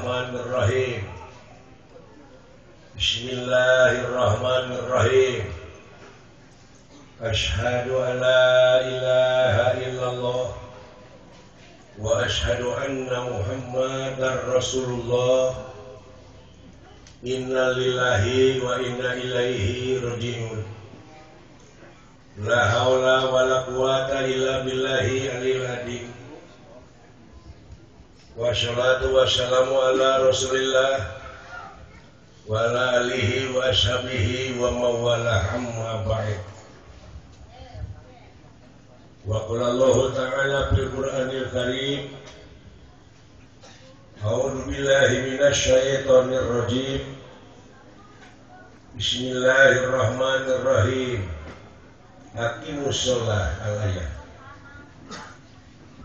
Bismillahirrahmanirrahim. Bismillahirrahmanirrahim. Asyhadu an la ilaha illallah wa asyhadu anna Muhammadar Rasulullah. Inna lillahi wa inna ilaihi raji'un. La haula wa la quwata illa billahi aliyil azim. Wassalatu wassalamu ala Rasulillah wa ala alihi wa ashabihi wa mawalah amma ba'd. Wa qala Allah ta'ala fil Qur'anil Karim, A'udzu billahi minasy syaithanir rajim. Bismillahirrahmanirrahim. Aqimus shalah al-ayat.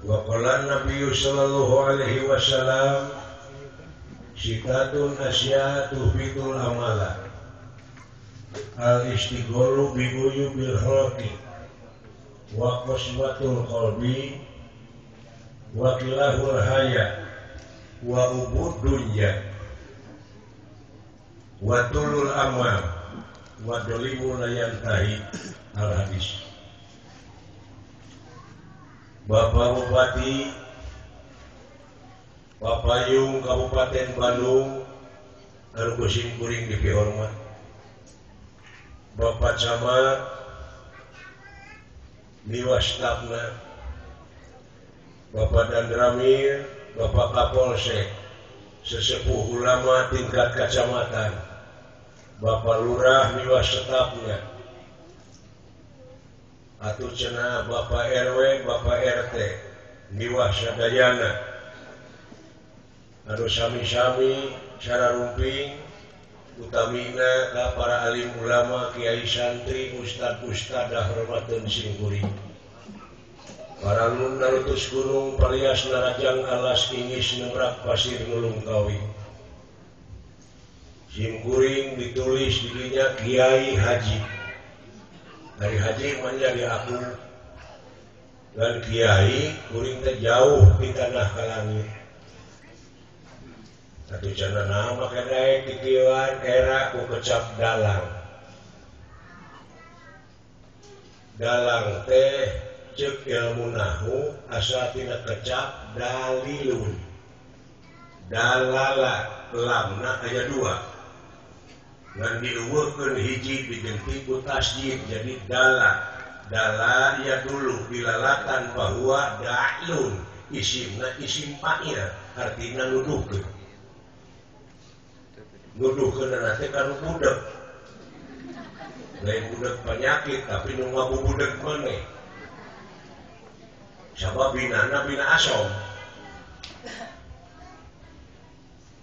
Wa qala Nabi sallallahu alaihi wasallam, sitatun asya tuhbitul amala. Al-istighfaru bi bil khalqi wa qaswatul qalbi wa qilahul haya wa ubud dunya wa tulul amal wa dolimu layantahi. Al-hadis. Bapak Bupati Papayung Kabupaten Bandung anu kuring kuring dipihormat, Bapak Camat Niwastapna, Bapak Dandramir, Bapak Kapolsek, sesepuh ulama tingkat kecamatan, Bapak Lurah Niwastapna, atuh cenah Bapak RW, Bapak RT Niwah sadayana anu sami-sami sararumping utamina ka para alim ulama, kiai santri, ustad-ustadah hormateun simkuring. Para nun narutus gunung parias narajang alas ingis nemrak pasir nulung kawi. Simkuring ditulis dirinya Kiai Haji. Dari haji menjadi aku dan kiai kuring teh jauh di tanah kalangit. Satu cana nama kedai tikiwan era ku kecap dalang. Dalang teh ceuk ilmu nahu asa tina kecap dalilun. Dalala lamna aya dua. Ngan diuweukeun hiji digenti ku tasjid jadi dala. Dala ya dulu dilalatan bahwa da'lun isimna isim fa'il artina nuduhkeun. Nuduhkeun teh kanu budak. Lain budak penyakit tapi nu ngabubudeuk maneh. Sababina bina asom.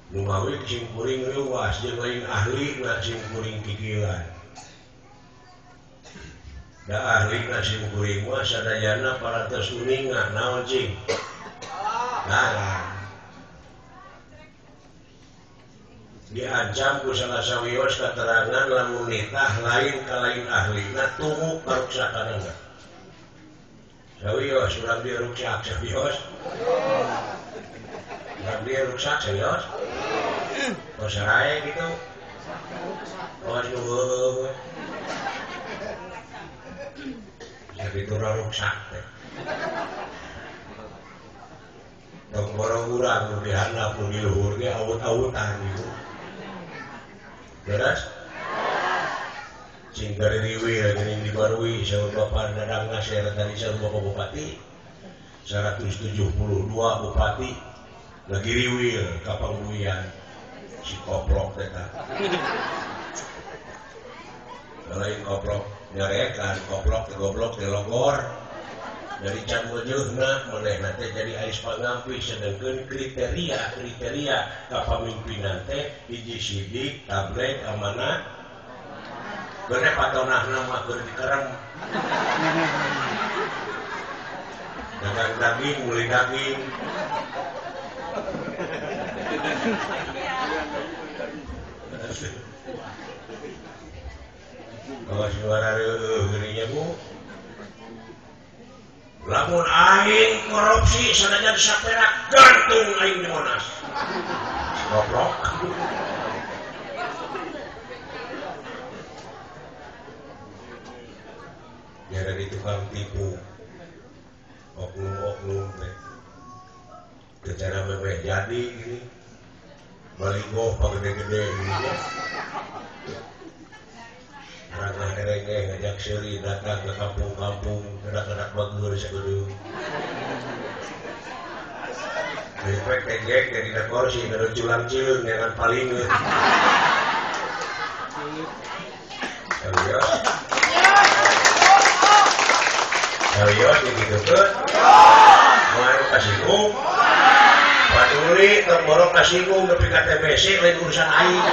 Numawi simkuring luas jeung lain ahli na simkuring kikilan. Da ahli na simkuring mah sadayana parantos uningan naon cing? Dalang. Diancam ku salah sawios katerangan lamun nitah lain ka lain ahlina tunggu paruksakanana. Sawios urang dia ruksak sawios. Urang dia ruksak sawios. Pasarae gitu. Oh nyuweuh. Jadi turun ruksak teh. Tong borong urang nu dihandap nu di luhur ge awut-awutan gitu. Beres? Cing dari riwil geuning dibarui saur Bapak Dadang Nasir tadi saur Bapak Bupati 172 bupati lagi riwil ka pangluian. Si koplok teta lain koplok nyarekan koplok goblok dilogor dari can wajeuhna manehna teh jadi ais pangampi sedengkeun kriteria kapamimpinan teh hiji sidik tablet amanah bener patonahna mah keur dikerem dagang daging mulai daging Kalau suara gerinya bu, lamun aing korupsi sanajan saperak gantung aing di Monas. goblok. Ya dari tukang tipu oknum cara bebek jadi gini baligo pagede-gede gini ya rangah erenge ngajak seri datang ke kampung-kampung kedak-kedak bagur segede bebek tegek jadi dak kursi ada culang-culung dengan palingnya serius gitu kan mau kasihku paduli terborok kasihku tapi KTBC lain urusan aing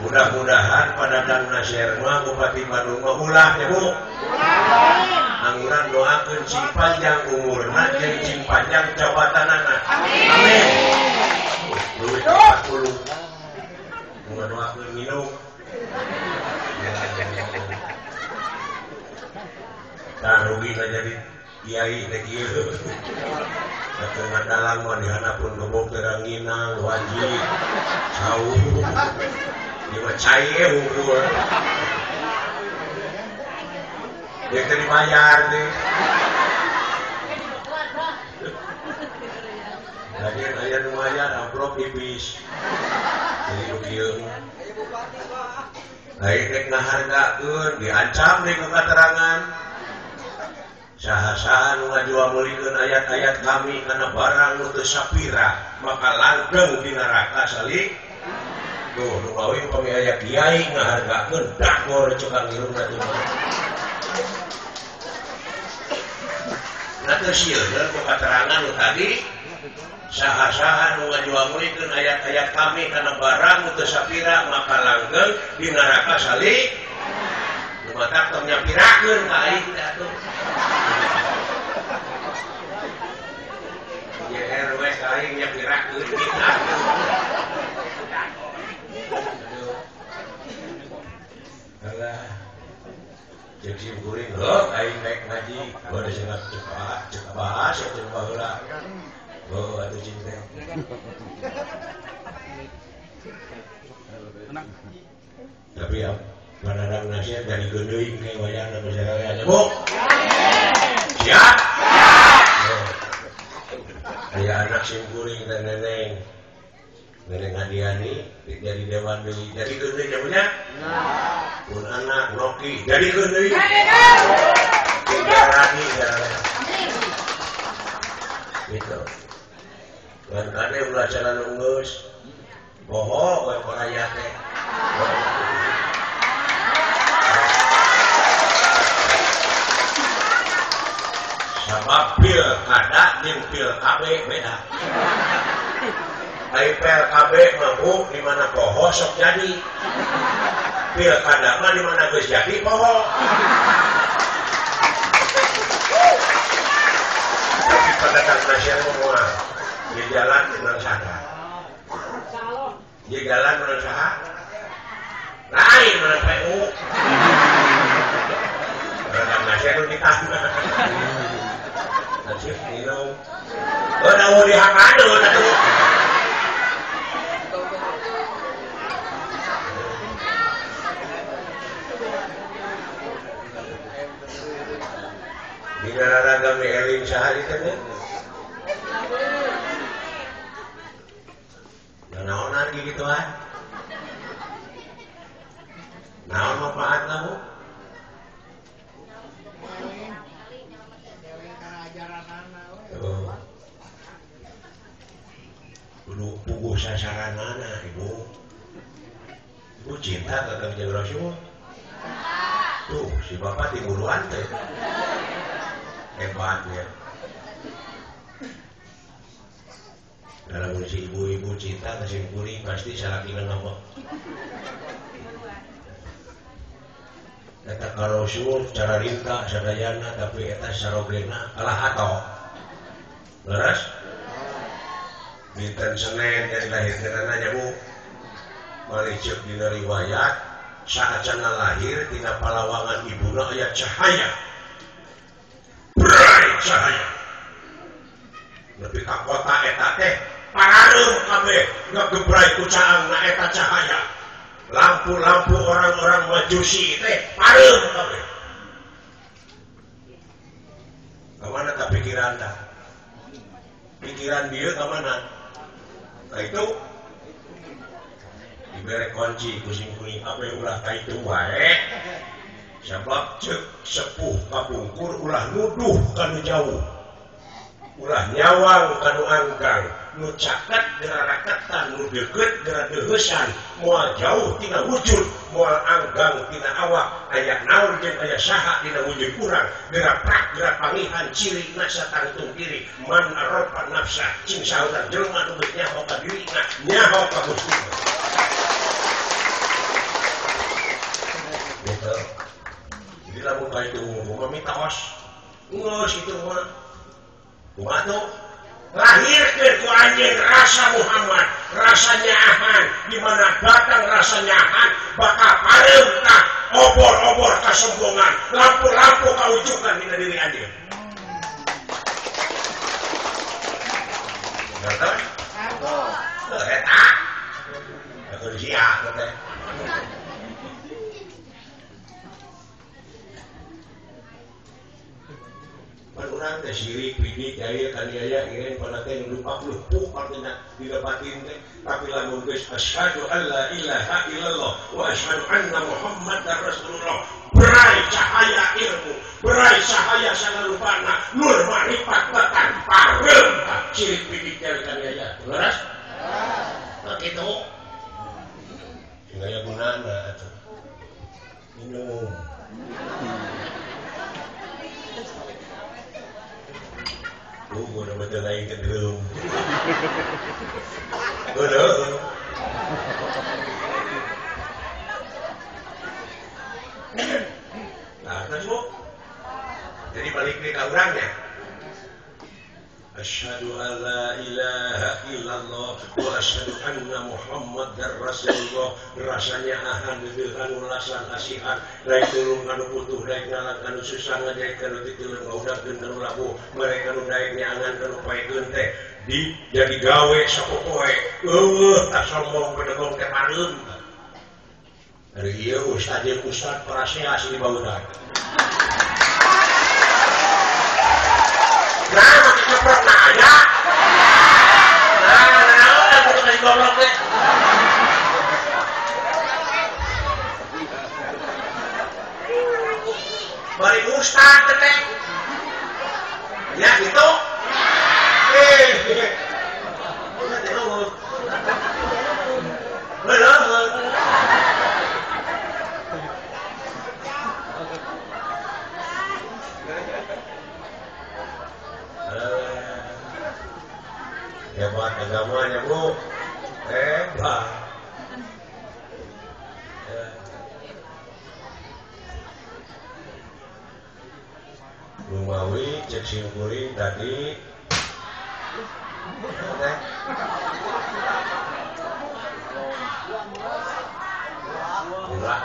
mudah-mudahan pada dan nasir mah Bupati Bandung mah ulah ya Bu angguran doakeun cing panjang umurna jeung cing panjang jabatanana amin duit 40 mun doakeun minum nah rugi jadi kiai teh kieu datang ngadalang mah dihanapun gebok teranginang wajib sauh ieu mah cai hungkul dia teh dibayar teh jadi aya nu mayar amplop tipis jadi nu kieu lain rek ngahargakeun diancam deui ku katerangan saha-saha nu ngajual-mulikeun ayat-ayat kami kana barang nu teu sapira maka langgeng di neraka salik tuh nu kawin pami aya kiai ngahargakeun dagor cekang irungna teh mah nah teu sieun ku katerangan nu tadi saha-saha nu ngajual-mulikeun ayat-ayat kami kana barang nu teu sapira maka langgeng di neraka salik nu matak tong nyapirakeun ka aing teh atuh RW kain yang dirakeun kita. Alah. Cek sim kuring heuh aing naik ngaji, bade cenah cek bahas cek baheula. Heuh atuh cing teh. Tapi ya panadang nasihat dari geudeung ke wayahna masyarakat. Bu. Siap. Aya anak simkuring dan neneng Adiani jadi dewan deui jadi geudeung jamunya pun anak Noki jadi geudeung Rani gitu dan kade ulah jalan geus poho we raya teh sabab pil kada jeung pil KB beda. Ai pil KB mah di mana poho sok jadi. Pil kada mah di mana geus jadi poho. Tapi pada tasya semua di jalan menang saha. Di jalan menang saha. Lain menang PU. Pada tasya nu ditambah. Nasib minum udah mau dihakaduh atuh di daerah kami eling sehari teh naonan gituan naon manfaat kamu kudu puguh sasaranana ibu cinta ke Kanjeng Rasul tuh si bapak timuruan teh hebatnya kalau si ibu-ibu cinta ke simkuring pasti salakina nama eta ka Rasul cara rinta sadayana tapi eta sarogena kalah ato leres dinten Senin dari lahirkeunana nya Bu malicuk dina riwayat saacana lahir tina palawangan ibuna aya cahaya bright cahaya lebih ka kota eta teh parareum kabeh ngagebrai ku caangna eta cahaya lampu-lampu orang-orang majusi teh pareum kabeh kamana ka pikiran tah pikiran dieu kamana nah itu dibere kunci kucing-kuning kabeh ulah ka itu wae sabab cek sepuh kapungkur ulah nuduh kanu jauh ulah nyawang kanu anggang nu caket geura raketan nu deukeut geura deuheusan moal jauh tina wujud moal anggang tina awak aya naon jeung aya saha dina wujud urang geura prak geura pangihan ciri nasa tangtung diri man arofa nafsa cing saeuran jelema nu geus nyaho ka dirina nyaho ka gustina gitu jadi lamun ka itu mah mitos geus itu mah kumaha tuh lahirkeun ku anjeun rasa Muhammad rasa nyahan di mana datang rasa nyahan bakal pareum ka obor-obor kasombongan lampu-lampu kaujukan dina diri anjeun ngerti? Eta aku siap teh urang teh sirik bidik aya kaniaya ieu pada teh lupa lupuh artinya didapatin teh tapi lamun geus asyhadu alla ilaha illallah wa asyhadu anna muhammadar rasulullah berai cahaya ilmu berai cahaya sangalupana nur marifat batan pareum sirik bidik kaniaya leres begitu gaya gunana atuh minum udah betul lain ke drum. Betul. Nah, terus bu, jadi balik ke orangnya. Asyhadu an la ilaha illallah wa asyhadu anna muhammadar rasulullah rasanya ahan dengan ulasan asihan daik tulung kanu putuh daik ngalang kanu susah ngadaik kanu titulung ngaudakeun kanu labuh mereka nu daik nyangan kanu paekeun teh di jadi gawe sapopoe tak sombong pedegong teh pareum dari ieu ustad praseas di baeudak nah kita pernah aja nah aku kasih goblok deh bari ustad teh ya gitu hebat agamanya bu hebat Rumawi cek simkuring tadi burak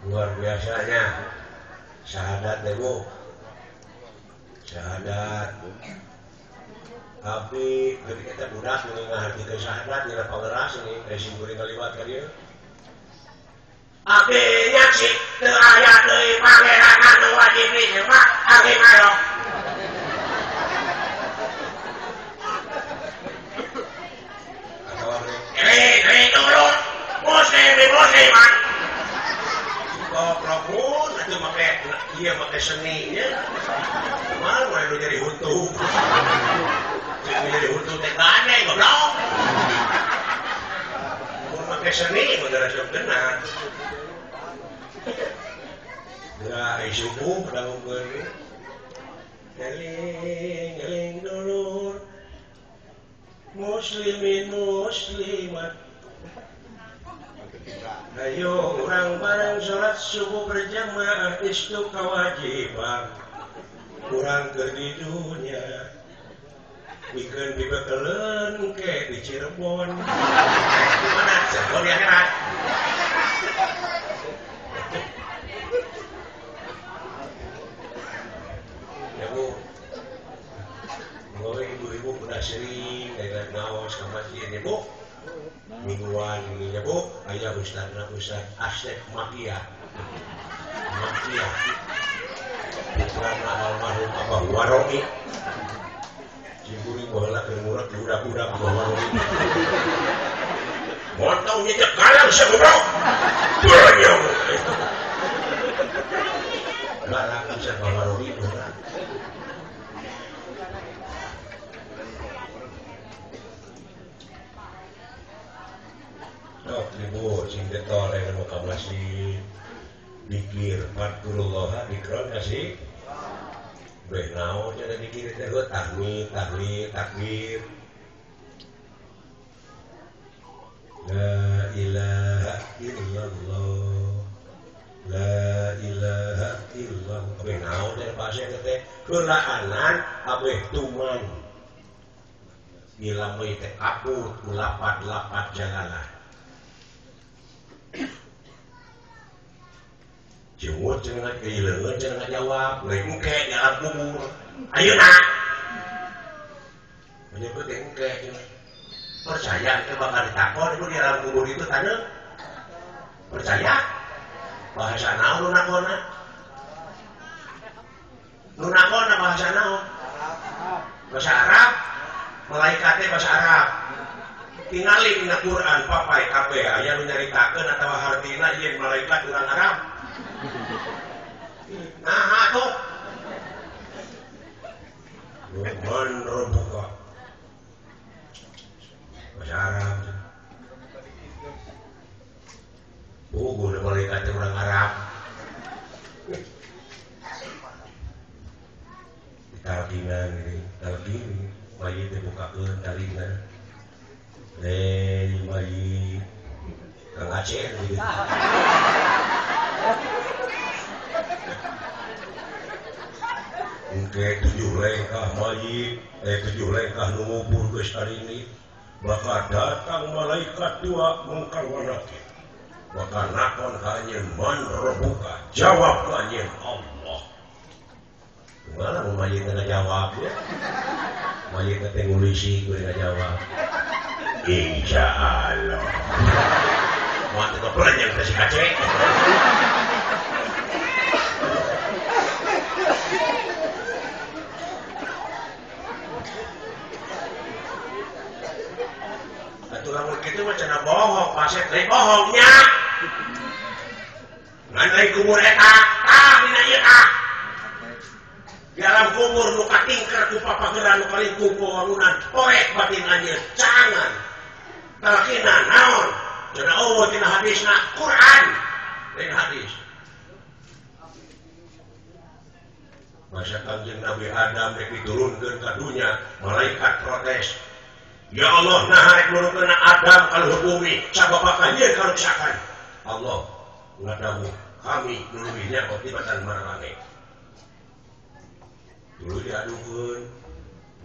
luar biasanya syahadat deh bu syahadat tapi ketika kita budak mengingat syahadat nilai pangeras ini simkuring kalimat kan dia abdi nyaksi teu aya deui pangeran anu wajib disembah abdi mayong ini dulu musliman goblok pun atuh make ieu make seninya mana mulai lu jadi huntu jadi huntu teh gane goblok mun make seni modal sok benar geura subuh dangukeun eling dulur muslimin muslimat ayo urang bareng salat subuh berjamaah itu kewajiban urang keur di dunya bikin dibekelen ke di Cirebon. Gimana? Cirebon ya kan? Ya Bu, mulai ibu-ibu udah sering dengan ngawas ke masjid ya Bu. Mingguan ini ya Bu, ayah Ustaz Asep Makia. Makia. Putrana almarhum Abah Waromi. Ciburi bola kemurat budak-budak Abah Waromi. Montong nyejak kalang segobrok. Bonyong. Galang bisa Abah Waromi bola. Oh, ibu cinta tore mau masih dikir 40 dikron kasih benau jadi dikir itu tahmid takbir la ilaha illallah la ilaha illallah benau jadi bahasa teh kelaanan abeh tuman ilamai teh kaput lapat jalanan jemut jangan kehilangan jangan jawab engke dalam kubur ayo nak menyebut engke percaya itu bakal ditakor itu di dalam kubur itu tanya percaya bahasa naon lunakona bahasa naon bahasa Arab malaikatnya bahasa Arab tingali dina Quran papai kabeh aya nu nyaritakeun atawa hartina yen malaikat urang Arab. Nah, tuh. Luman rebuka. Bahasa Arab. Guna malaikat urang Arab. Talkinan ini, talkin, bayi dibukakeun talina. Bayi Kang Aceh gitu. Engke 7 lengkah mayit, 7 lengkah ngubur geus hari ini, bakal datang malaikat 2 mengkarwanake. Bakal nakon ka anjeun man rebuka, jawab ka anjeun Allah. Gimana mau mayit ngajawab ya? Mayit teh ngulisi gue ngajawab. Insya Allah. Mau teu pelanjang teh si Aceh. Lamun kitu mah cenah bohong, pasir teh bohongnya. Ngan lain kubur eta, dina ieu di alam kubur nu katingker ku papageran nu paling kupo wangunan, poek batin anjeun, cangan. Talkinan naon? Cenah Allah tina hadisna Quran, lain hadis. Masa Kangjeng Nabi Adam rek diturunkeun ka dunya, malaikat protes. Ya Allah, nah rek nurunkeun Adam kalau bumi, sababaka ieu karuksakan. Allah ngadamu kami nuluwinya kotibatan marane. Dulu diadukeun,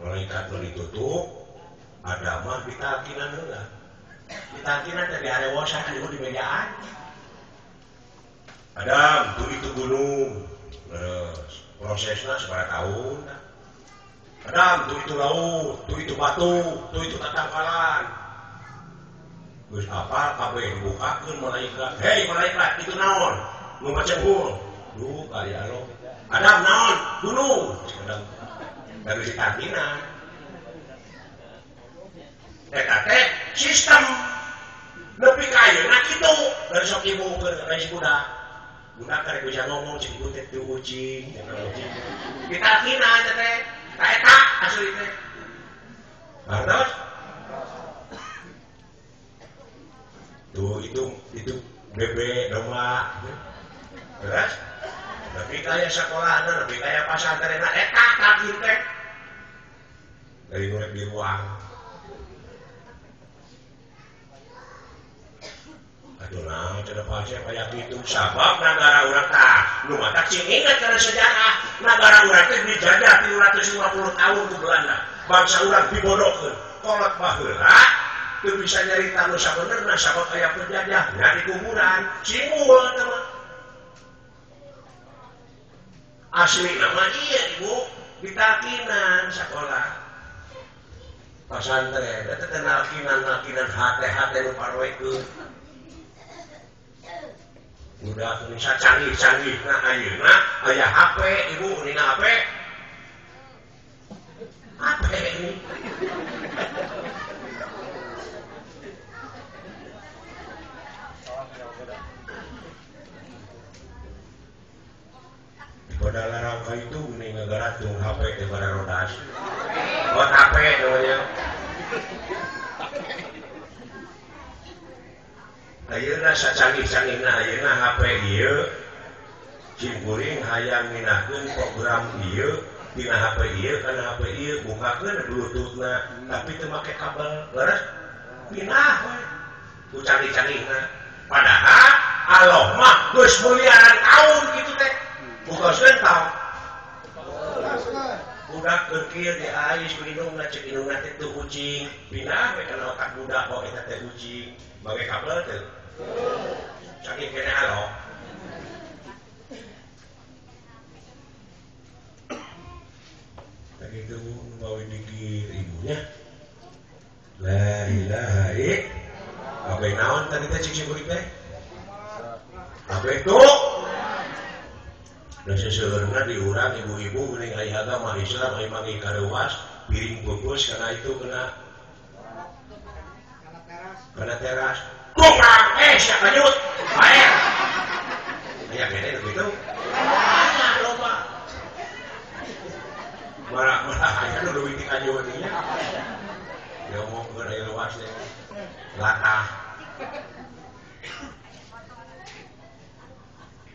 malaikat ditutup, Adam mah ditalkinan heula. Ditalkinan teh di arewosan anu di mejaan. Adam, tuh itu gunung. Terus prosesna sabaraha taun. Adam, tuh itu laut, tuh itu batu, tuh itu tatangkalan. Geus apal kabeh dibukakeun malaikat. Hei malaikat, itu naon? Nu macenghul. Duh, kali alo. Adam naon? Gunung. Adam dari ditantina. Eta teh sistem nepi ka ayeuna kitu. Dari sok ibu ke rais budak. Budak karek bisa ngomong cik ibu teh teu ucing, ditantina teh. Eta asli teh. Terus tuh itu bebek domba. Terus tapi kaya sekolahna, tapi kaya pasantren eta kaki teh. Dari mulai di ruang. Aduh nah, cenah pasien kaya kitu sabab nagara urang tah nu matak sing ingat kana sejarah. Nagara urang teh dijajah 350 tahun ku Belanda. bangsa urang dibodohkeun kolot baheula teu bisa nyarita nu sabenerna sabab aya penjajahnya di kuburan cimul eta mah asli nama iya ibu ditalkinan sekolah pasantren eta teh nalkinan hate nu parwekeun udah bisa canggih nah ayeuna aya HP ibu nina HP ini pada larang itu ini negara tung HP di pada rodas buat HP namanya ayeuna sacanggih-canggihna ayeuna HP ieu cimkuring hayang minahkeun program ieu tina HP ieu kana HP ieu bukakeun bluetoothna tapi teu make kabel leres pindah we ku canggih-canggihna padahal Allah mah geus miliaran tahun kitu teh buka sentau budak kekir di ais minumna cek indungna teh teu ucing pindah we kana otak budak kok eta teh ucing bage kabel teh canggih kene alo tadi itu mau dikir ibunya la ilaha illallah apa naon tadi teh cik kuring teh apa itu dan seseorangnya diurang ibu-ibu mending ayah agama Islam ayah mangi karewas piring bungkus karena itu kena teras kurang siapa nyut ayah kene begitu lupa marah ayah udah winti kanyuaninya dia mau ke ayah luas deh latah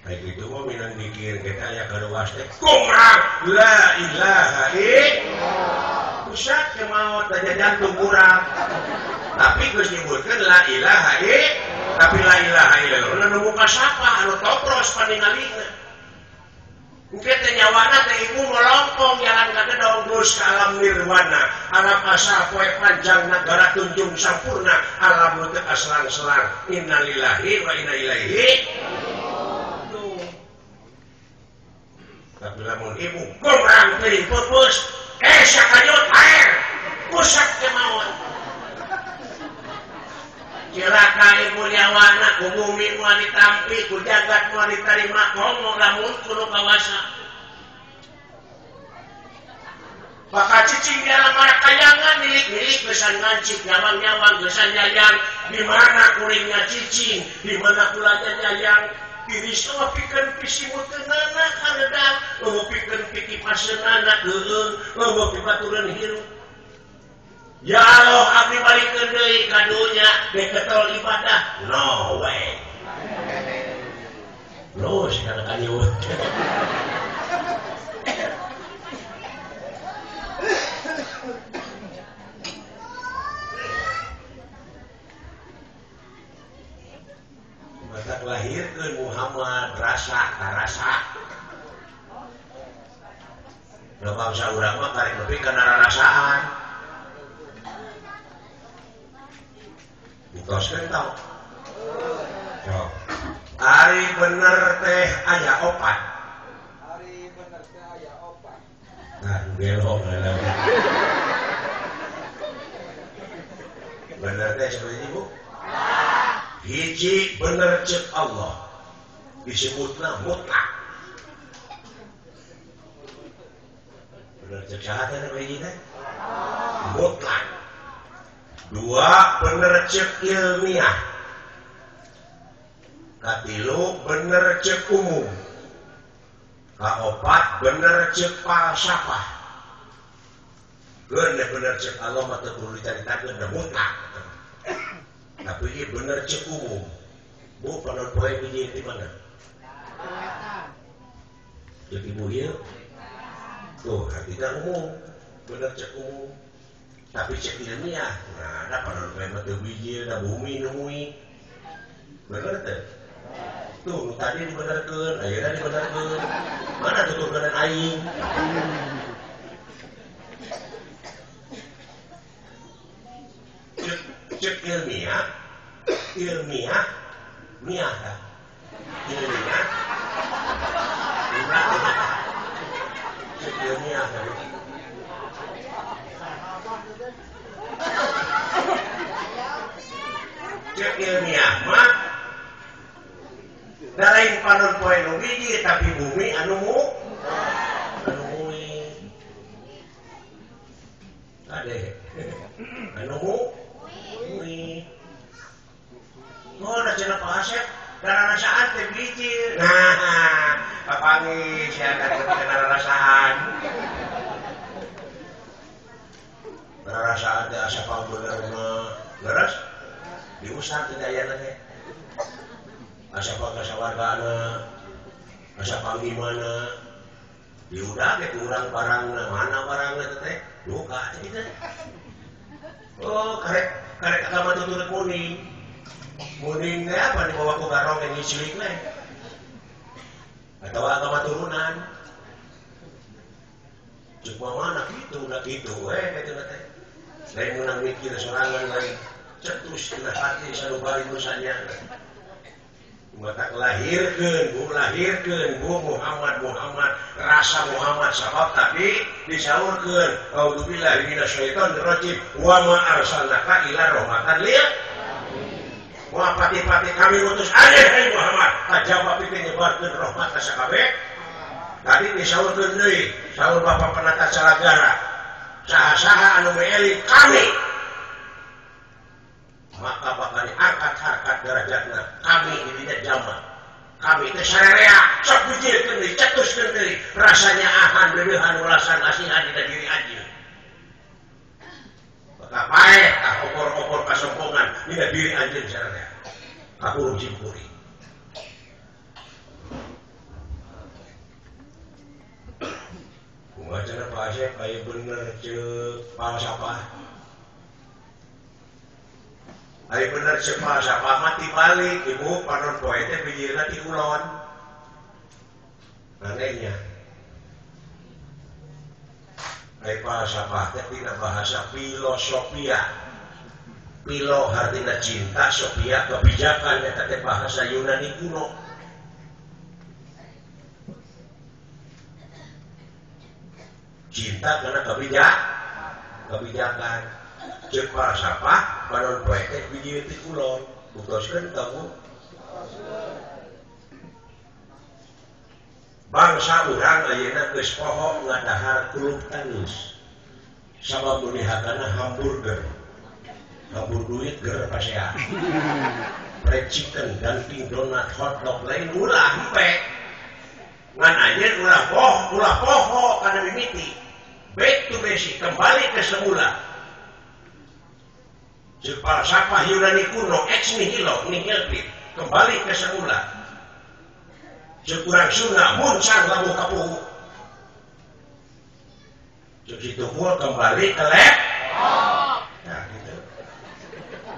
kayak gitu mau minang dikir kita ya karuas teh kurang la ilaha illallah pusat ke maut aja jantung kurang tapi geus nyebutkeun la ilaha illallah tapi la ilaha illallah nu muka sapa anu topros paningalina engke teh nyawana teh ibu melongkong jalan ka gedong terus ka alam nirwana alam asa poe panjang negara tunjung sampurna alam teu aslang-selang innalillahi wa inna ilaihi tapi lamun ibu kurang piring pupus sakanyut air pusat kemauan cilaka ibu nyawana ku bumi moal ditampi ku jagat moal diterima komo lamun kudu kawasa bakal cicing dalam marah kayangan milik-milik gesan ngancik nyawang-nyawang gesan nyayang di mana kuringnya cicing di mana kulanya nyayang tiris mah pikeun pisimut teunana karedang eueuh pikeun piki paseunana heueung eueuh pibatureun hirup ya Allah abdi balikeun deui ka dunya dek ketol ibadah no way los kana kanyut batak lahirkeun Muhammad rasa karasa da bangsa urang mah karek nepi kana rarasaan ditoskeun tau sok ari bener teh aya opat nah belok bener teh seperti ibu hiji bener cek Allah disebutna mutlak bener cek syahadat apa ini teh mutlak dua bener cek ilmiah katilu bener cek umum kaopat bener cek falsafah bener cek Allah mah teu perlu dicaritakeun da mutlak tapi ini bener cek umum bu panon poe biji di mana cek ibu ieu tuh artinya umum bener cek umum tapi cek ilmiah nah ada panon poe mah teu biji da bumi nemui bener teh tuh tadi dibenerkeun ayeuna dibenerkeun mana tuturkeun aing cek ilmiah miah kan ilmiah cek ilmiah kan cek ilmiah mah dalain panon poe nu biji tapi bumi anu ade anu bumi oh da cenah Pak Asep dana rasaan teh biji nah kapangi sia da dana rasaan dana rasaan teh asa pangbenerna leres diusap teh dayana teh asa pagasawargana asa panggimana diudah ke kurang barangna mana barangna teh duka gitu oh karek agama tuturut muning apa dibawa ku garong yang ngisilik teh atau agama turunan cuma mana gitu udah gitu gitu teh lain menang mikir sorangan lain cetus kena hati salubari dosanya mata lahirkeun bu Muhammad rasa Muhammad sabab tadi disaurkeun auzubillahi minasyaitonir rajim wa ma arsalnaka illa rahmatan lil alamin wa pati-pati kami utus anjeun hai Muhammad kajaba pikeun nyebarkeun rahmat ka sakabeh tadi disaurkeun deui saur Bapak Penata Calagara saha-saha anu meeli kami maka bakal diangkat harkat derajatna kami dirinya jama kami teh sarerea sok bijilkeun deui cetuskeun deui rasanya ahan beueuhan ulasan asihan dina diri anjeun maka paeh ka opor-opor kasompongan dina diri anjeun sarerea kakurung cimpuring kumaha cenah Pak Asep aya bener ceuk palsafah ari bener cepat siapa mati balik ibu panon poe teh bijilna ti kulon anehnya ari falsafah teh dina bahasa filosofia pilo artina cinta sofia kebijakan eta teh bahasa Yunani kuno cinta karena kebijakan cek falsafah panon poe teh biji ti kulon butoskeun kamu bangsa urang ayeuna geus poho ngadahar kulub tangis sabab munihakana hamburger duit ger pasea fried chicken dunkin donat hotdog lain ulah empe ngan anjeun ulah poho kana mimiti back to basic kembali ke semula falsafah Yunani kuno ex nihilo nihilpit kembali ke semula sekurang Sunda muncang labu kapuhu segitu pun kembali ke lep nah gitu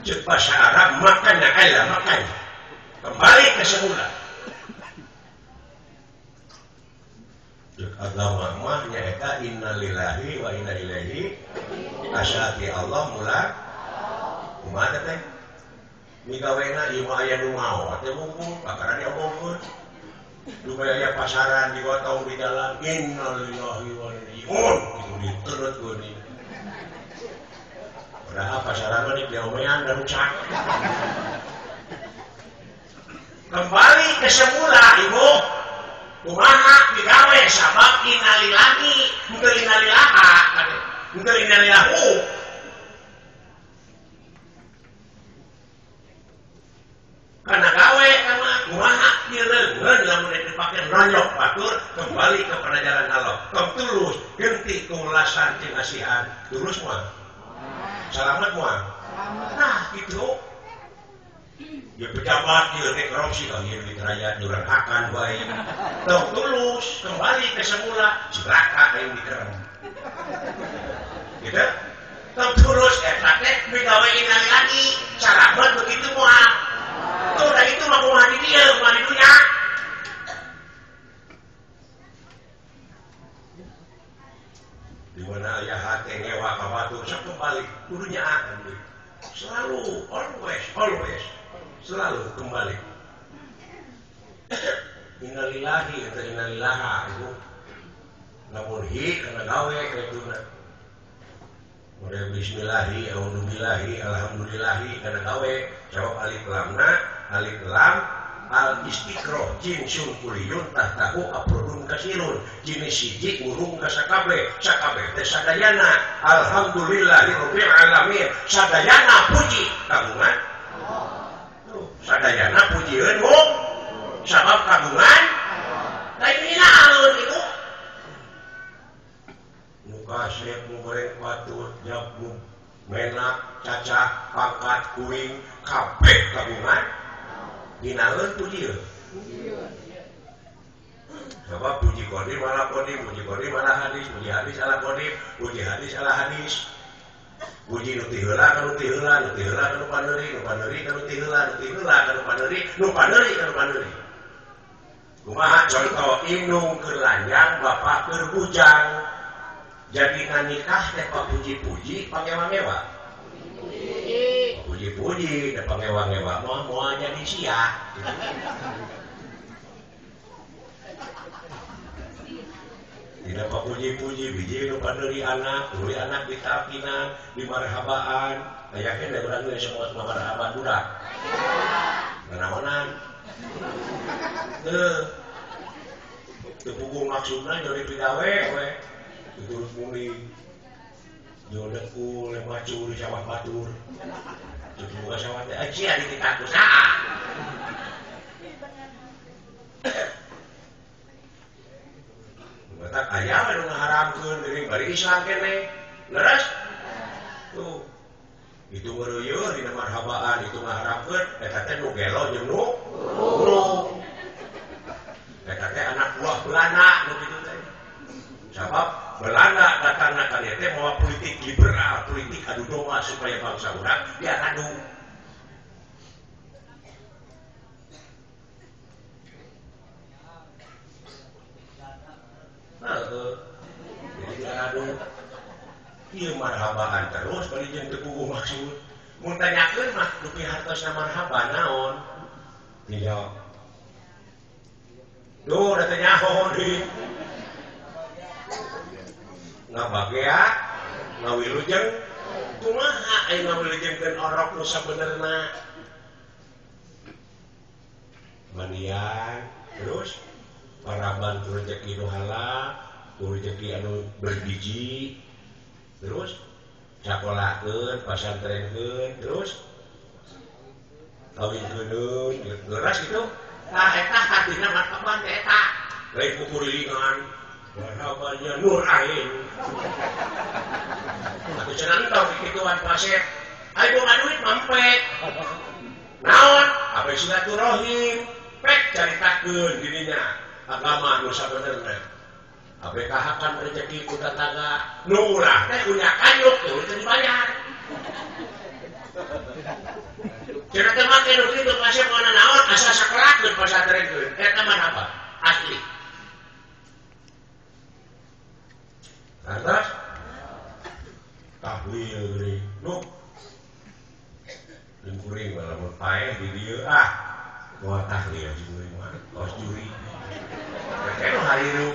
cek bahasa Arab makanya kembali ke semula cek agama mah nyaeta innalillahi wa inna ilaihi asyati Allah mulak kumaha teh migawena ieu mah aya nu mau atuh mungkul bakaran diomongkeun nu aya pasaran digotong di jalan innalillahi wa inna ilaihi itu diteureukeun ieu padahal pasaran mah diomean dan rusak kembali ke semula ibu kumaha digawe sabab innalillahi henteu innalillaha henteu innalillahu karena gawe karena kumaha direungeun lamun dipake nonyok batur kembali kepada jalan Allah tong tulus genti keulasan jeung asihan tulus moal selamat moal nah gitu ya pejabat ieu teh korupsi ka ieu duit rakyat durhakakan bae tong tulus kembali ke semula cilaka aya dikerem gitu tong tulus eta teh migawe inali lagi selamat begitu moal tuh udah itu mah kumaha di dieu kumaha di dunya di mana aya hate ngewa ka batu sok kembali kudunya akan selalu selalu kembali. Innalillahi wa inna ilaihi itu namun karena gawe kaituna. Mulai bismillahi, auzubillahi, alhamdulillahi karena gawe jawab alif lamna, alif lam al istiqro jin sun kuliyun tahtahu aprodun kasirun jenis siji urung kasakabe sakabe teh sadayana alhamdulillahirabbil alamin sadayana puji kagungan sadayana pujieun mung sabab kagungan lain naon itu nu kasep nu goreng patut jabu menak cacah pangkat kuring kabeh kagungan dinaeun puji sebab puji kodim ala kodim, puji kodim ala hadis, puji hadis ala kodim, puji hadis ala hadis, puji nu ti heula ka nu ti heula, nu ti heula ka nu paneuri, nu paneuri ka nu ti heula, nu ti heula ka nu paneuri, nu paneuri ka nu paneuri. Kumaha contoh indung keur lanjang bapak keur bujang. Jadi nganikah teh papuji-puji pangewa-ngewa. Puji-puji da pangewa-ngewa moal jadi sia. Tidak papuji-puji biji nu paneuri anak ditapinan, dimarhabaan. Yakin da urang geus semua marhabaan budak. Nanaonan. Teu pugung maksudna jadi pigawe we. Terus muli jodeku le macur di sawah batur. Terus buka sawah teh aji adi kita kusaha. Batak aya anu ngaharamkeun geuning bari Islam keneh. Leres? Tuh. Itu ngeureuyeuh dina marhabaan itu ngaharamkeun eta teh nu gelo jeung nu buruk. Eta teh anak buah Belanda nu kitu teh. Sabab Belanda datangna ka dieu teh mawa politik liberal, politik adu domba supaya bangsa urang diadu. Jadi diadu. Ieu marhabaan terus bari jeung teu puguh maksud. Mun tanyakeun mah nu pihartosna marhaban naon? Dijawab. Duh, da teh nyaho deui. Ngabagea ngawilujeng kumaha aya ngawilujengkeun orok nu sabenerna mandian terus paraban tu rezeki nu halal tu rezeki anu berbiji terus sakolahkeun pasantrenkeun terus kawinkeun geras gitu tah eta hatina marhaban teh eta lain kukurilingan marhabannya nur ain. Aku cenah tau dikituan pasir. Ayo boga duit mampet. Naon? Apa silaturahim? Pek caritakeun dirinya agama nu sabenerna. Abe kahakan rezeki ku tetangga. Nu urang teh punya kanyuk teu dibayar. Cenah teh make nu kitu pasir mana naon asa sakelakeun pasantrenkeun. Eta mah apa? Asli. Lantas tahlil geuning nu jeung kuring lamun paeh di dieu moal tahlil jeung mah kaos juri teh nu harirup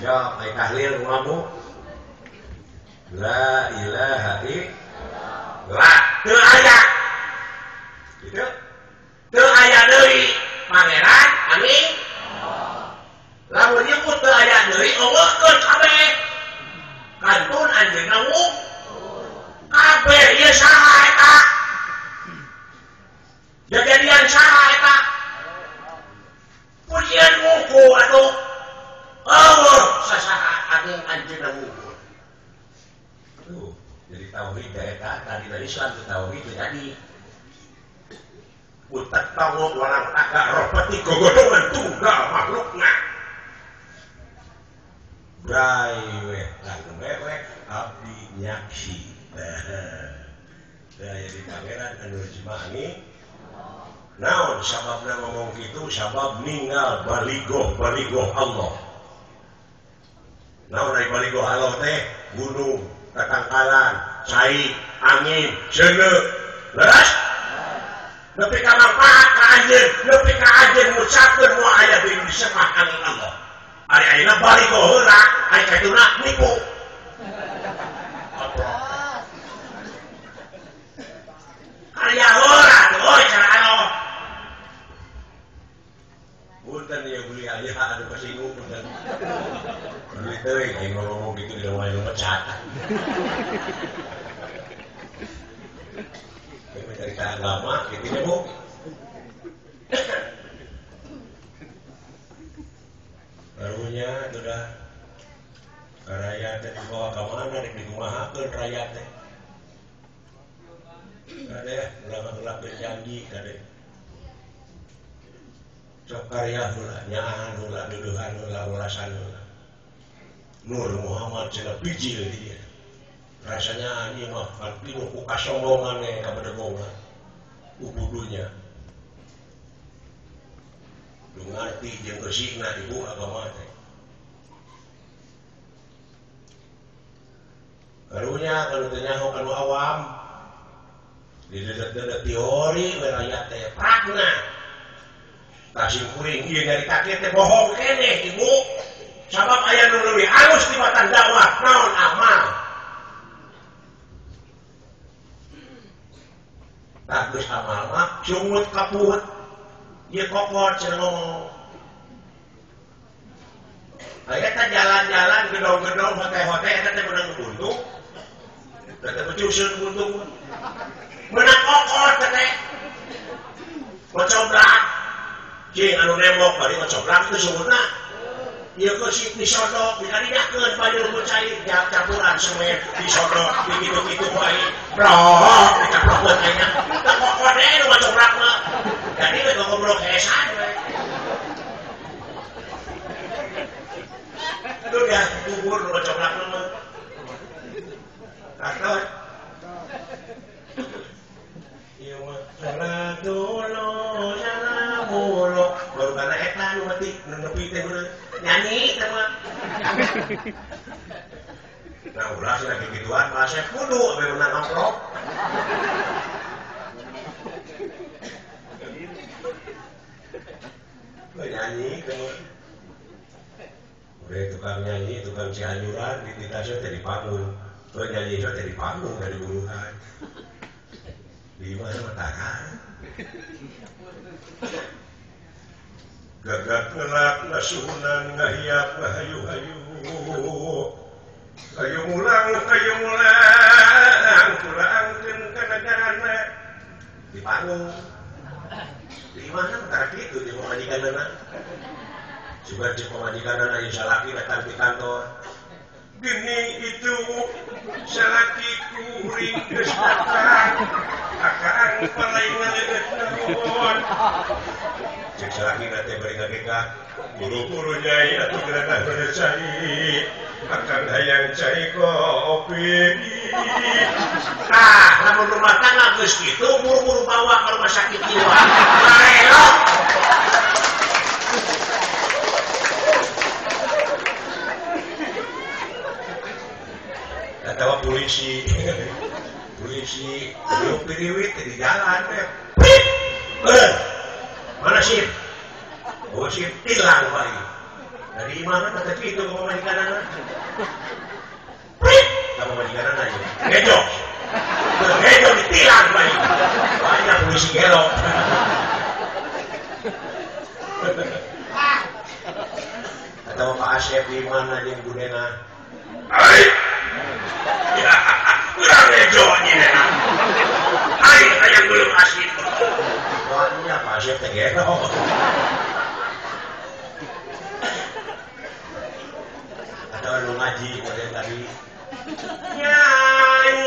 ya paeh tahlil ngamu la ilaha illallah teu aya gitu. Teu aya deui pangeran amin. Lamun nyebut teu aya deui eueuhkeun kabeh. Kantun anjeunna wuk. Kabeh ieu saha eta? Jadian saha eta? Pujian wuku atuh. Eueuh sasaha ageung anjeunna wuk. Tuh, jadi tauhid eta tadi dari Islam teh tauhid jadi utak tawo walang agak ropeti gogodongan tunggal makhlukna brai weh lan wewe abdi nyaksi jadi pangeran anu jemaani naon sababna ngomong kitu sabab ninggal baligoh Allah baligo halo teh gunung ketangkalan cai angin seuneu leres nepi ka manfaat ka anjeun nepi ka anjeun ngucapkeun moal aya di disebah angin Allah ari ayeuna baligo heula ari kaduna nipu karya heula tuh oi cara Allah punten ya beli aja aduh kesinggung punten beli teuing aing ngomong gitu di rumah yang pecat ini dari agama gitu ya Bu barunya sudah karaya teh dibawa ke mana dikumahakeun raya teh kade ulah berjanji kade sok karya heula nyaan heula duduhan heula ulasan heula Nur Muhammad cenah biji dia rasanya ieu mah kan pinuh ku kasombongan we ka bedegongan ubudunya lu ngarti jeung bersihna ibu agama teh karunya kalau teu nyaho kanu awam di dedet teori we raya teh prakna tasing kuring ieu dari kakek teh bohong keneh ibu sabab aya nu leuwih alus di matan dakwah naon amal tak geus amal mah sungut kaput ieu kokot cenah ngomong aya teh jalan-jalan gedong-gedong hotel-hotel eta teh meunang buntung teh becuseun buntung meunang kokot teh kocobrak cing anu nembok bari kocobrak teh sungutna ieu ke si disodok dikadinyakeun banyu lembut cair campuran semen disodok dikitu-kitu wae brok dicaplokkeun ayeuna teh kokot deui nu kocobrak mah jadi we goblok hesan we lu dah kubur nu kocobrak mah katot ieu mah salatullah salamullah baru kana eta nu mati nu nepi teh nyanyi teh mah nah ulah sih lagi gituan masih kudu abe menang amplop nyanyi teh udah tukang nyanyi tukang cianjuran di titasnya teh di panggung tuh nyanyi teh di panggung dari buruhan di mana matakan gagak ngelak nasuhunan ngahiap ngahayu-hayu kayu mulang kulangkeun ka negarana di panggung di mana antara kitu di pamajikanana juga di pamajikanana ieu salaki datang di kantor gini itu salaki kuring geus datang akan palaing ngaleut naon cek salaki teh bari ngagegak buru-buru nyai atuh geranah bener cai akan hayang cai kopi lamun rumah tangga geus kitu buru-buru bawa ke rumah sakit jiwa elok katawa polisi belum piriwit di jalan mana sih? Oh sih hilang bayi. Dari mana kata itu ke pemajikanana? Ke pemajikanana aja. Ngejok ditilang bayi. Banyak polisi gelok. Kata Pak Asep di mana jeung budena? Ai. Ya, kurang ngejok nyina. Ai aya belum asli. Soalnya Pak Asep teh gelok. Anu ngaji model tadi nyai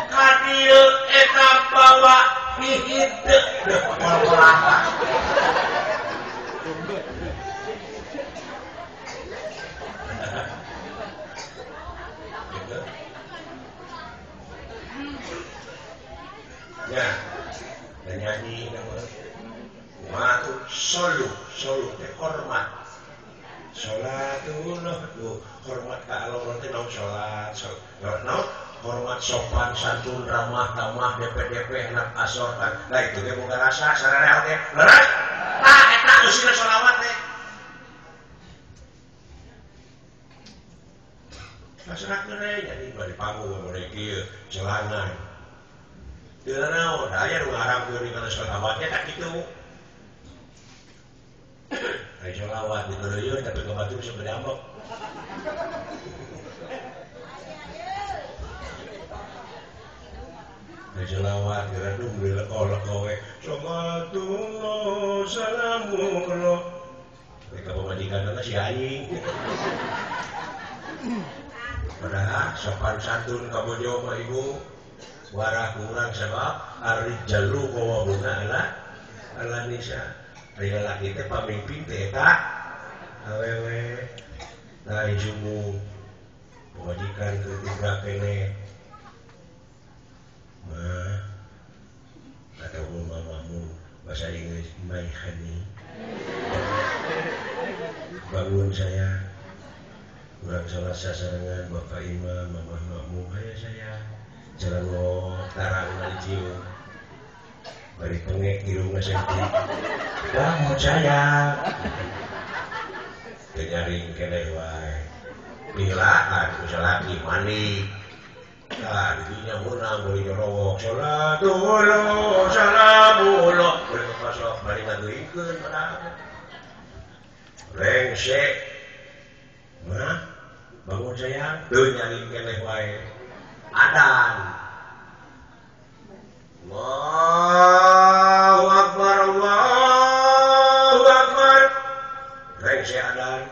kadieu eta bawa hihit deh pelapa ya dan nyanyi nama matu solu teh hormat Sholatullah tuh hormat ka Allah nanti naon sholat hormat sopan santun ramah tamah DP anak asor kan nah itu dia bukan rasa sararea oke leres tah eta usina sholawat teh masyarakat jadi bari panggung mulai kieu celangan teu naon aya nu ngaramkeun kana sholawatnya tak kitu aya sholawat di teureun tapi ka batu bisa berdampak selawat geradung bila kolak kowe sholatullah salamullah mereka pemajikan itu si aing padahal sopan santun kamu jawab ibu suara kurang sebab ari jalu bawa bunga ala nisa ari laki teh pamimpin teh tak awewe nah ijumu pemajikan ketiga kene atau mamamu bahasa Inggris my honey bangun saya kurang salah sasarangan bapak imam mamah makmum ayah saya jalan lo tarang cium bari pengek irung ngasenti bangun saya kenyaring kene wae pilaan usalaki manik nah, didinya menang boleh nyolowok sholatullah salamullah boleh pasok bari ngaduikeun padahal rengsek nah bangun sayang teu nyari keneh wae adan Allahu akbar rengsek adan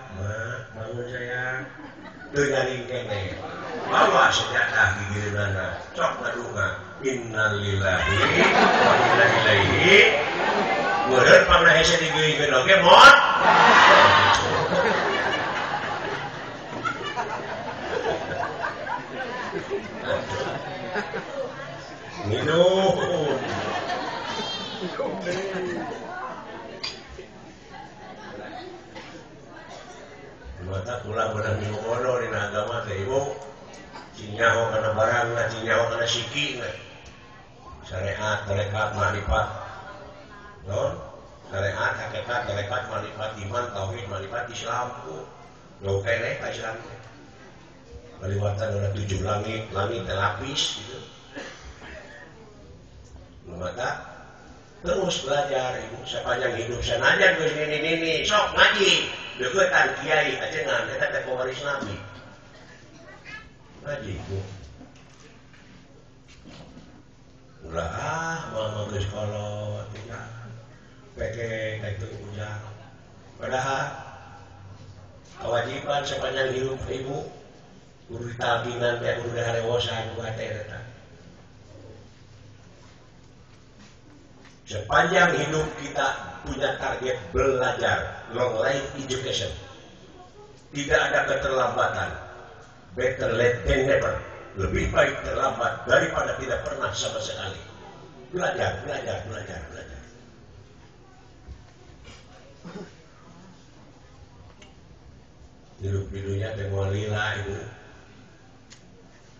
bangun sayang teu nyari keneh bawa sejadah gigireunana sok ngadunga innalillahi wa inna ilaihi meureun pamna hese digeuikeun oge mod minum mata kula beunang minum ono dina agama teh ibu cinyaho kana barang na cinyaho kana siki na syariat tarekat makrifat non syariat hakikat tarekat makrifat iman tauhid makrifat Islam jauh kene ka Islam kaliwatan ada 7 langit terlapis gitu mata terus belajar ibu sepanjang hidup sanajan geus nini sok ngaji deukeutan kiai ajengan eta teh pewaris nabi ngaji bu ulah mama geus kolot tinggal peke itu ujang padahal kewajiban sepanjang hidup ibu kudu ditabingan teh kudu diharewosan ku teh eta sepanjang hidup kita punya target belajar long life education tidak ada keterlambatan better late than never lebih baik terlambat daripada tidak pernah sama sekali belajar hidup-hidupnya tengok lila ibu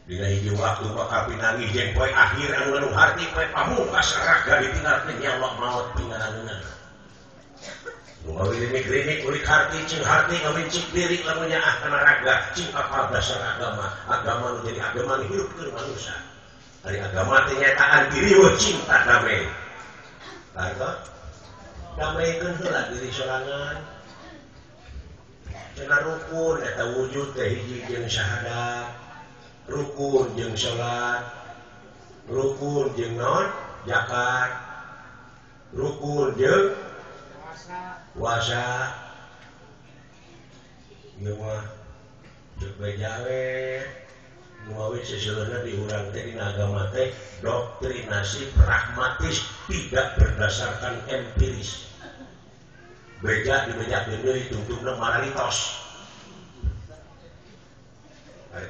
dina hiji waktu bakal pinangi jeung poe akhir anu harti poe pamungkas raga ditinggalkeun nyawa maut tinggalanna nu ngawilinik-linik ulik harti cing harti ngawincik diri lamun nyaah kana raga cing apal dasar agama nu jadi agama hidup keur manusia ari agama teh nyataan diri we cinta damai tarto dameikeun heula diri sorangan cenah rukun eta wujud teh hiji jeung syahadat rukun jeung salat rukun jeung non zakat rukun jeung puasa ieu mah ceuk bejawe nu sesueuna diurang teh dina agama teh doktrinasi pragmatis tidak berdasarkan empiris beja dibejakeun deui tungtungna moralitas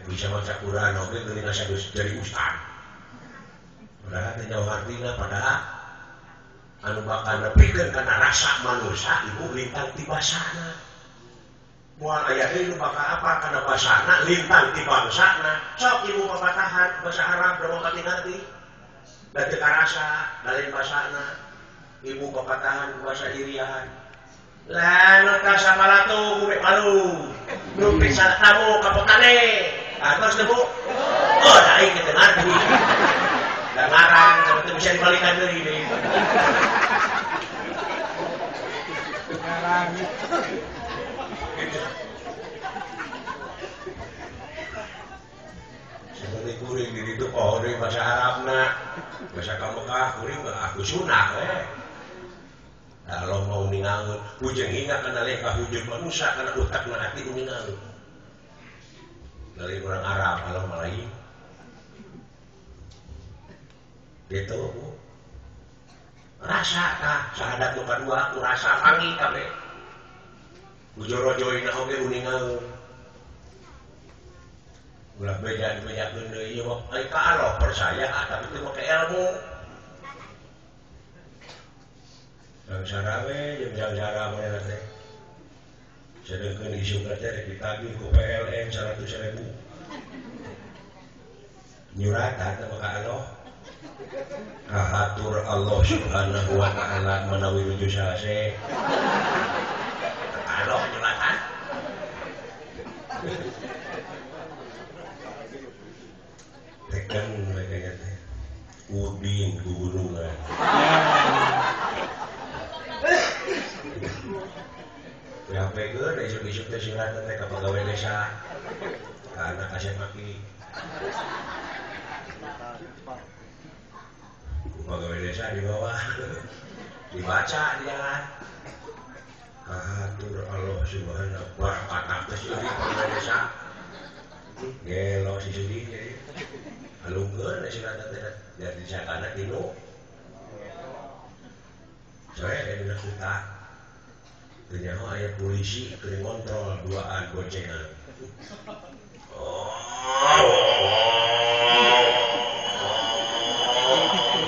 bisa maca Quran oke geuning asa jadi ustaz padahal teh jauh artina padahal anu bakal nepikeun kana rasa manusia ibu lintang ti basana Moal aya deui nu bakal apa kana basana lintang ti bangsana. Sok ibu papatahan bahasa Arab da mangkati nanti. Da teu karasa lain basana. Ibu papatahan bahasa Irian. Lah nu ka samalatu kudu malu. Nu bisa tamu kapotane. Atos teu Bu? Oh, da ieu teu ngarti. Da ngarang teu bisa dibalikan deui deui. Ngarang. Seperti kuring di itu pohon dari bahasa Arabna, bahasa Mekah kuring aku sunah kalau mau ningaun, hujung ingat karena leka hujung manusia karena utak nanti ningaun. Dari orang Arab kalau Melayu, gitu Bu. Rasa kah sahadat nu kadua aku rasa pangi kabeh. Bujoro-joina oge uningaun. Ulah beda-bedakeun deui ieu mah ai ka Allah percaya tapi teu make ilmu. Sangsara we jeung sangsara mah teh. Sedengkeun isuk teh rek ditagih ku PLN 100.000. Nyuratan teh ka Allah. Kahatur Allah Subhanahu wa taala menawi nuju sase. Allah nyuratan. Tekan mereka teh udin gunungan. Ya pegeun isuk-isuk teh silat teh ka pegawai desa. Ka anak asep maki. Pegawai desa di bawah. Dibaca di jalan. Kahatur Allah Subhanahu wa taala teh di pegawai desa. Gelo si Sudi jadi alungkeun silat teh jadi sakana tinu. Saya dina kuta. Ternyata aya polisi keur ngontrol duaan gocengan.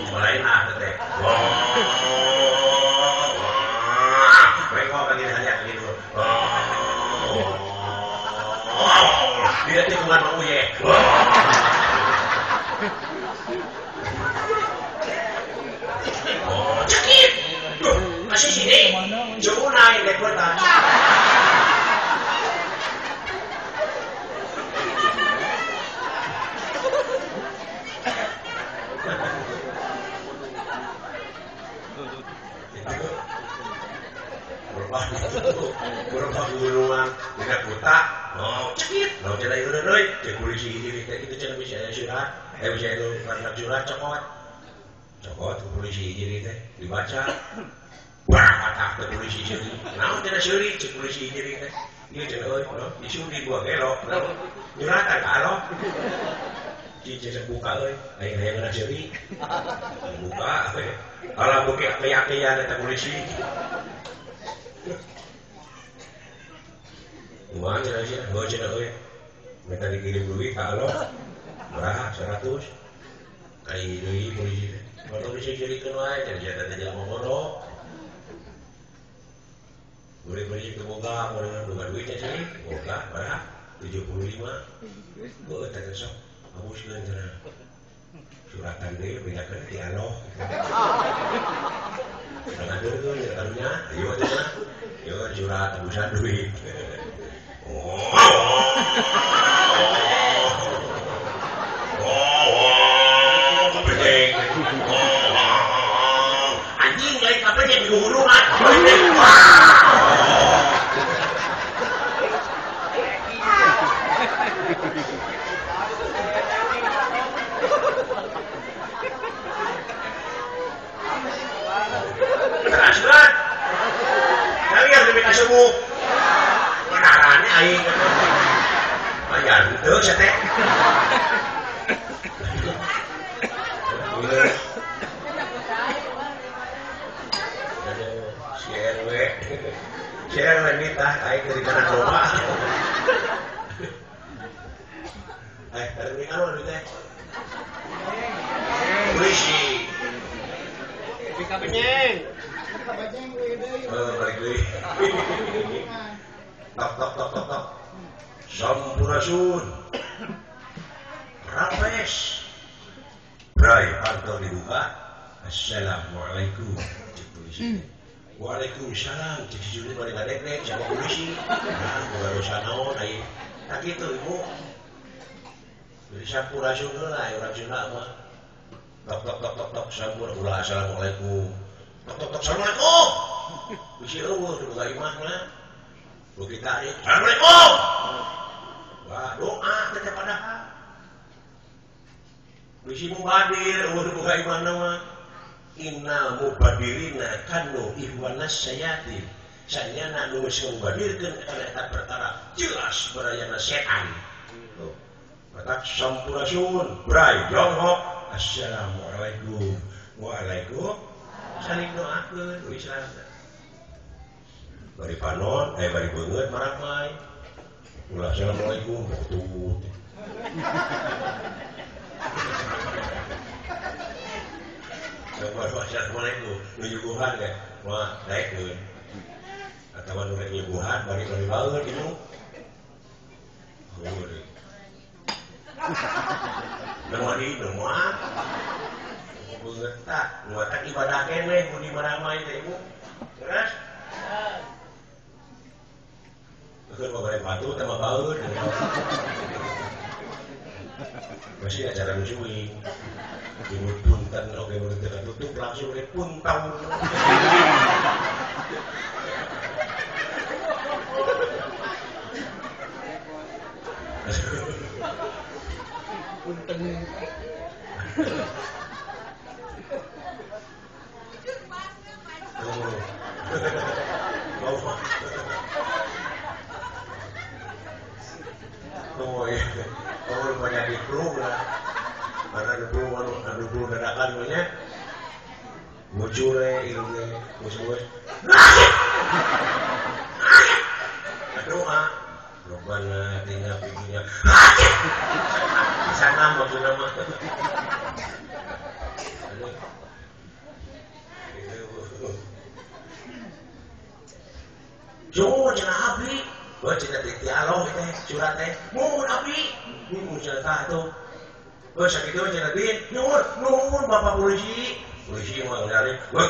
Mulai nah teh. Mereka lagi hanya gitu. Dia tikungan uye. Oh, cekit. Masih sini. Jauh naik deh kota. Berapa gunungan tidak kota. Oh, cekit. Lo jadi udah cek polisi ini itu cek bisa surat. Bisa itu karena surat cokot ke polisi ini teh dibaca. Wah, kata polisi ini. Namun tidak suri cek polisi ini teh. Dia cek disuri gua gelok. Nyuratan kalau cek buka aya ngana suri. Buka kalau buka keyakinan eta polisi. Uang cina sih, gue cina gue. Mereka dikirim duit kalau berapa 100. Kali duit polisi. Kalau polisi jadi kenal, jadi jatah tidak menggodok. Boleh polisi kemoga, boleh bukan duitnya sih, moga berapa 75. Gue tak kesok, habis dengan suratan dia bedakan di Allah. Dengan dulu ya karunya, ayo aja, yo surat tebusan duit. Anjing lain kapalnya di huluan. Keras banget. Kalian lebih kasih bu. Benarannya aing. Bayar itu teh. Si RW nitah aing dari kana domba. Terminal mana teh? Polisi. Pika penyeng. Balik deui. Tok tok tok tok. Sampurasun rapes Bray Parto dibuka. Assalamualaikum cek polisi. Waalaikumsalam cek si Juli bari ngadek-dek sama polisi. Nah, bukan dosa naon ai. Tak kitu ibu. Jadi sampurasun heula urang Sunda mah. Tok tok tok tok tok sampur ulah assalamualaikum. Tok tok tok assalamualaikum. Bisi eueuh teu boga imahna. Bukit tarik. Assalamualaikum. Wah, doa teh padahal. Bisi mubadir eueuh boga imahna mah. Innal mubadirina kanu ihwanas sayati. Sanyana nu geus mubadirkeun kana eta perkara jelas barayana setan. Tuh. Matak sampurasun, bray jonghok. Assalamualaikum. Waalaikumsalam. Saling doakeun Islam. Bari panon, bari beungeut maramai. Ulah assalamualaikum betul. Assalamualaikum, nyuguhan ge. Wah, daekeun. Atawa nu rek nyuguhan bari baeut kitu. Heueuh. Nemoni nemua. Beungeut tak, nu tak ibadah keneh mun di maramai teh ibu. Terus Betul bapak batu sama baut. Masih acara mencuri. Imut punten, oke menurut kita tutup langsung oleh puntang. Punten. Kalau banyak di kru lah, karena ada kru dadakan banyak, muncul ilmu musuh. Doa, Rabbana atina fid dunya hasanah maksudna mah. Jo cenah abdi, cenah dialog teh surat teh, mun abdi, mun cenah tuh. Sakitu cenah bin, nuhun Bapak polisi. Polisi mah ngali, wah